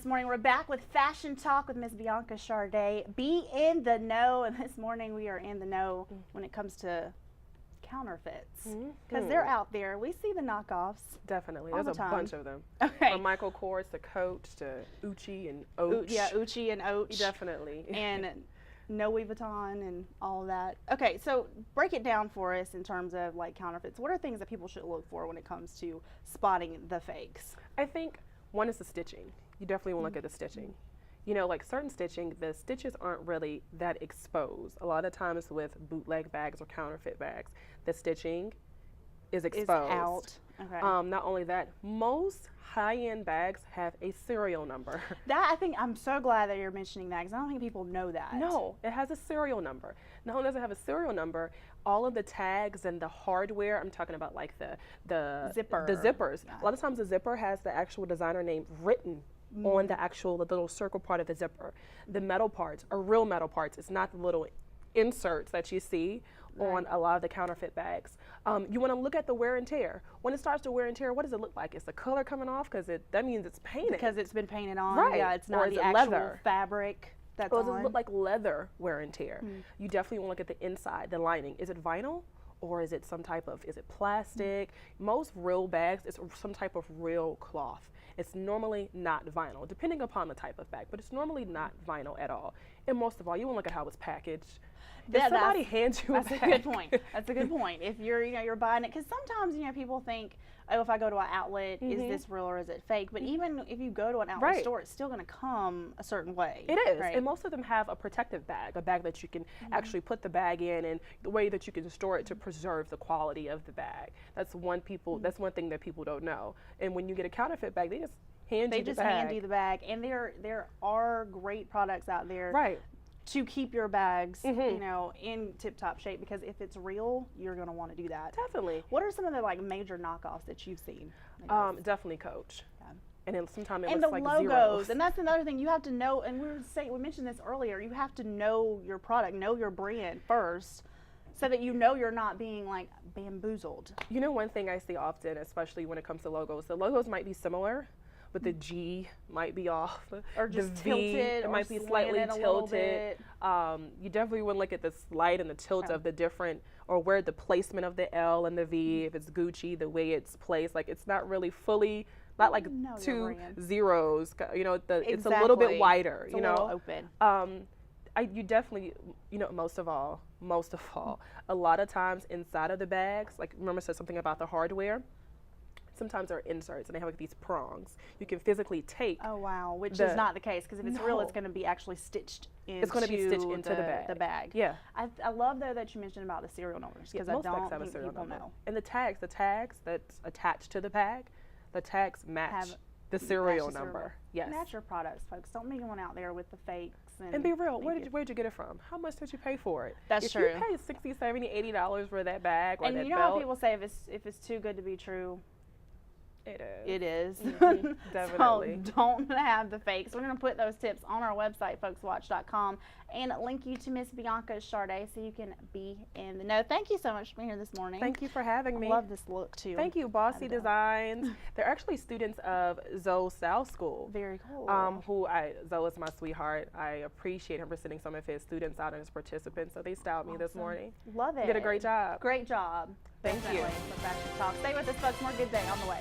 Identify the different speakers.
Speaker 1: morning. We're back with Fashion Talk with Miss Bianca Charday. Be in the know, and this morning we are in the know when it comes to counterfeits, because they're out there. We see the knockoffs.
Speaker 2: Definitely,
Speaker 1: all
Speaker 2: there's
Speaker 1: the
Speaker 2: a
Speaker 1: time.
Speaker 2: bunch of them.
Speaker 1: Okay.
Speaker 2: From Michael Kors to Coach to Uchi and Oach.
Speaker 1: Yeah, Uchi and Oach.
Speaker 2: Definitely.
Speaker 1: And Louis Vuitton and all of that. Okay, so break it down for us in terms of like counterfeits. What are things that people should look for when it comes to spotting the fakes?
Speaker 2: I think one is the stitching. You definitely want to look at the stitching. You know, like certain stitching, the stitches aren't really that exposed. A lot of times with bootleg bags or counterfeit bags, the stitching is exposed.
Speaker 1: Is out. Okay.
Speaker 2: Not only that, most high-end bags have a serial number.
Speaker 1: That, I think, I'm so glad that you're mentioning that, because I don't think people know that.
Speaker 2: No, it has a serial number. Not only does it have a serial number, all of the tags and the hardware, I'm talking about like the
Speaker 1: zipper.
Speaker 2: The zippers.
Speaker 1: Yeah.
Speaker 2: A lot of times the zipper has the actual designer name written on the actual little circle part of the zipper. The metal parts are real metal parts. It's not the little inserts that you see on a lot of the counterfeit bags. You want to look at the wear and tear. When it starts to wear and tear, what does it look like? Is the color coming off? Because that means it's painted.
Speaker 1: Because it's been painted on.
Speaker 2: Right.
Speaker 1: Yeah, it's
Speaker 2: Or
Speaker 1: not
Speaker 2: is
Speaker 1: the
Speaker 2: it
Speaker 1: actual
Speaker 2: leather?
Speaker 1: fabric that's
Speaker 2: Or
Speaker 1: on.
Speaker 2: does it look like leather wear and tear? You definitely want to look at the inside, the lining. Is it vinyl? Or is it some type of, is it plastic? Most real bags, it's some type of real cloth. It's normally not vinyl, depending upon the type of bag, but it's normally not vinyl at all. And most of all, you want to look at how it's packaged. If somebody hands you a bag.
Speaker 1: That's a good point. That's a good point. If you're, you're buying it, because sometimes, people think, oh, if I go to an outlet, is this real or is it fake? But even if you go to an outlet store, it's still going to come a certain way.
Speaker 2: It is,
Speaker 1: right?
Speaker 2: and most of them have a protective bag, a bag that you can actually put the bag in, and the way that you can store it to preserve the quality of the bag. That's one thing that people don't know. And when you get a counterfeit bag, they just hand you the bag.
Speaker 1: They just hand you the bag, and there are great products out there.
Speaker 2: Right.
Speaker 1: To keep your bags, in tip-top shape, because if it's real, you're going to want to do that.
Speaker 2: Definitely.
Speaker 1: What are some of the major knockoffs that you've seen?
Speaker 2: Definitely Coach. Yeah. And then sometimes it
Speaker 1: and
Speaker 2: looks
Speaker 1: the
Speaker 2: like
Speaker 1: logos,
Speaker 2: zeros.
Speaker 1: and that's another thing you have to know. And we mentioned this earlier. You have to know your product, know your brand first, so that you're not being like bamboozled.
Speaker 2: You know, one thing I see often, especially when it comes to logos, the logos might be similar, but the G might be off,
Speaker 1: or just
Speaker 2: the V,
Speaker 1: tilted,
Speaker 2: it might be slightly tilted. You definitely want to look at the slide and the tilt of the different, or where the placement of the L and the V. If it's Gucci, the way it's placed, like it's not really fully, not like two zeros. It's a little bit wider.
Speaker 1: It's a little open.
Speaker 2: You definitely, most of all, a lot of times inside of the bags, like remember I said something about the hardware. Sometimes there are inserts and they have like these prongs. You can physically take.
Speaker 1: Oh wow, which is not the case, because if it's real, it's going to be actually stitched into
Speaker 2: it's going to be stitched into
Speaker 1: the bag.
Speaker 2: Yeah.
Speaker 1: I love though that you mentioned about the serial numbers, because I don't think people know.
Speaker 2: And the tags that's attached to the bag, the tags match the serial number. Yes.
Speaker 1: Match your products, folks. Don't be going out there with the fakes.
Speaker 2: And be real. Where'd you get it from? How much did you pay for it?
Speaker 1: That's true.
Speaker 2: If you pay $60, $70, $80 for that bag or that belt.
Speaker 1: And you know how people say if it's too good to be true.
Speaker 2: It is.
Speaker 1: So
Speaker 2: Definitely.
Speaker 1: don't have the fakes. We're going to put those tips on our website, folkswatch.com, and link you to Miss Bianca Charday so you can be in the know. Thank you so much for being here this morning.
Speaker 2: Thank you for having me.
Speaker 1: I love this look too.
Speaker 2: Thank you, Bossy Designs. They're actually students of Zoe Style School.
Speaker 1: Very cool.
Speaker 2: Zoe is my sweetheart. I appreciate him for sending some of his students out as participants. So they styled me this morning.
Speaker 1: Love it.
Speaker 2: You did a great job.
Speaker 1: Great job.
Speaker 2: Thank you.
Speaker 1: For Fashion Talk. Stay with us, folks. More Good Day on the way.